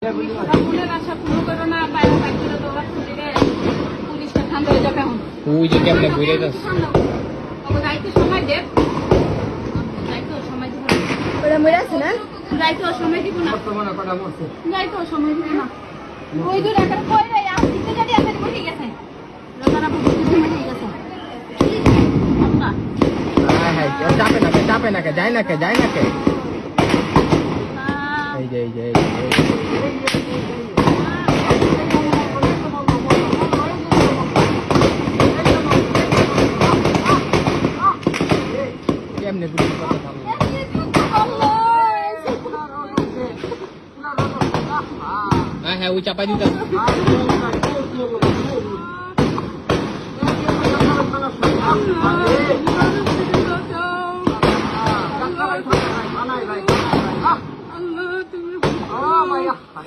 মনের আশা পূরণ করো না, পায়ে পায়ে করে দৌড়া ছুটিরে পুলিশটা ঠান্ডা হয়ে যাবে এখন। ওই যে কেমনে ঘুরে যাচ্ছে। যাইতে সময় দে, যাইতে সময় দিব না। ওরা মরে আছে না? যাইতে সময় দিব না, যাইতে সময় দিব না। ওই দূর একটা কই রে আসতে যদি আসে বসে গেছে রোজারা বুঝতে ঠিক আছে। আল্লাহ হ্যাঁ হ্যাঁ চাপে না কে যায় না কে এই যে কেমনে ঘুরে কথা ভালো হ্যাঁ হ্যাঁ ওই চাপাই দিতে